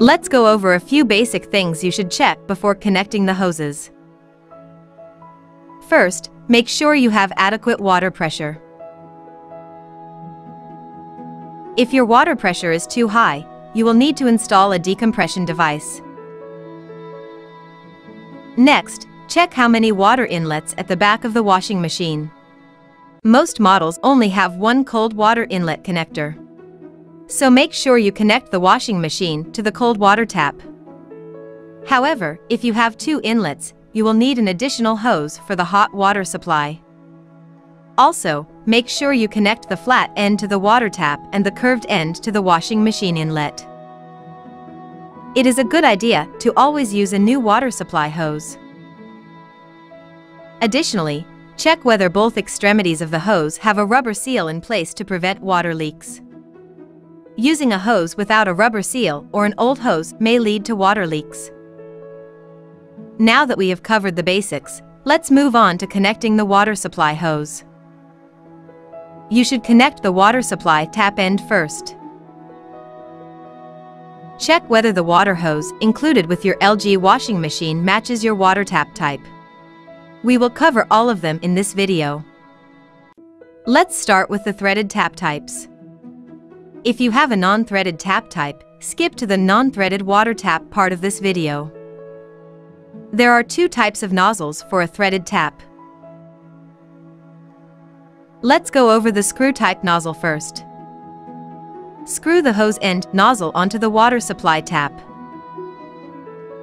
Let's go over a few basic things you should check before connecting the hoses. First, make sure you have adequate water pressure. If your water pressure is too high, you will need to install a decompression device. Next, check how many water inlets at the back of the washing machine. Most models only have one cold water inlet connector. So make sure you connect the washing machine to the cold water tap. However, if you have two inlets, you will need an additional hose for the hot water supply. Also, make sure you connect the flat end to the water tap and the curved end to the washing machine inlet. It is a good idea to always use a new water supply hose. Additionally, check whether both extremities of the hose have a rubber seal in place to prevent water leaks. Using a hose without a rubber seal or an old hose may lead to water leaks. Now that we have covered the basics, let's move on to connecting the water supply hose. You should connect the water supply tap end first. Check whether the water hose included with your LG washing machine matches your water tap type. We will cover all of them in this video. Let's start with the threaded tap types. If you have a non-threaded tap type, skip to the non-threaded water tap part of this video. There are two types of nozzles for a threaded tap. Let's go over the screw-type nozzle first. Screw the hose end nozzle onto the water supply tap.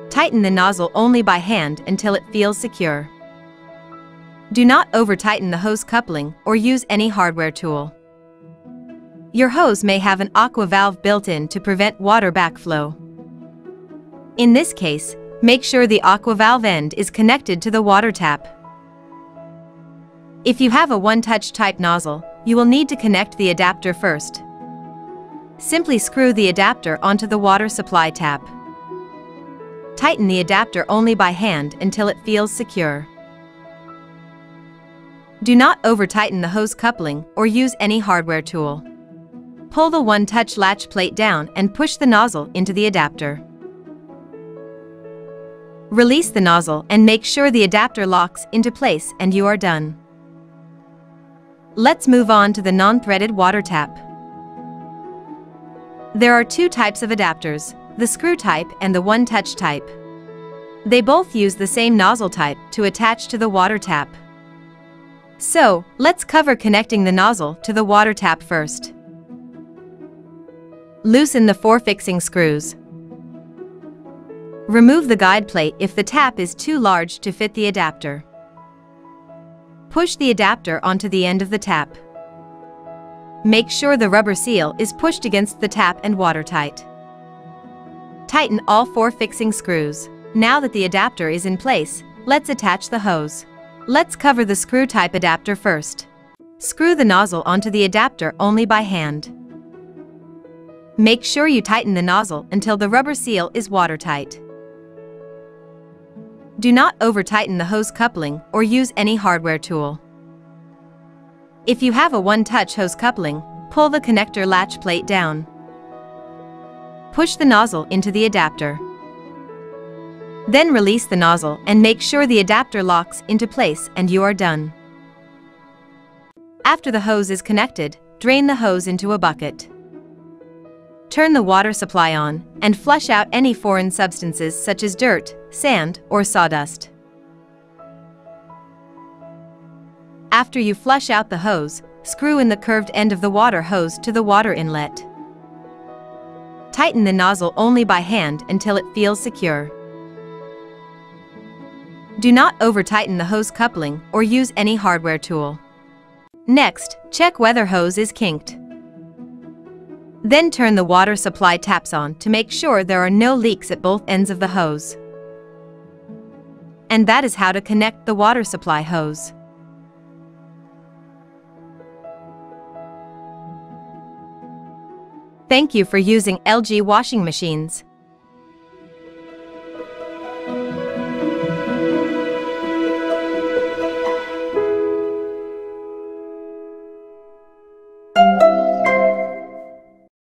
Tighten the nozzle only by hand until it feels secure. Do not over-tighten the hose coupling or use any hardware tool. Your hose may have an aqua valve built in to prevent water backflow. In this case, make sure the aqua valve end is connected to the water tap. If you have a one-touch type nozzle, you will need to connect the adapter first. Simply screw the adapter onto the water supply tap. Tighten the adapter only by hand until it feels secure. Do not over-tighten the hose coupling or use any hardware tool. Pull the one-touch latch plate down and push the nozzle into the adapter. Release the nozzle and make sure the adapter locks into place and you are done. Let's move on to the non-threaded water tap. There are two types of adapters, the screw type and the one-touch type. They both use the same nozzle type to attach to the water tap. So, let's cover connecting the nozzle to the water tap first. Loosen the 4 fixing screws. Remove the guide plate if the tap is too large to fit the adapter. Push the adapter onto the end of the tap. Make sure the rubber seal is pushed against the tap and watertight. Tighten all 4 fixing screws. Now that the adapter is in place, let's attach the hose. Let's cover the screw-type adapter first. Screw the nozzle onto the adapter only by hand. Make sure you tighten the nozzle until the rubber seal is watertight. Do not over-tighten the hose coupling or use any hardware tool. If you have a one-touch hose coupling, pull the connector latch plate down. Push the nozzle into the adapter. Then release the nozzle and make sure the adapter locks into place and you are done. After the hose is connected, drain the hose into a bucket. Turn the water supply on and flush out any foreign substances such as dirt, sand, or sawdust. After you flush out the hose, screw in the curved end of the water hose to the water inlet. Tighten the nozzle only by hand until it feels secure. Do not over-tighten the hose coupling or use any hardware tool. Next, check whether hose is kinked. Then turn the water supply taps on to make sure there are no leaks at both ends of the hose. And that is how to connect the water supply hose. Thank you for using LG washing machines.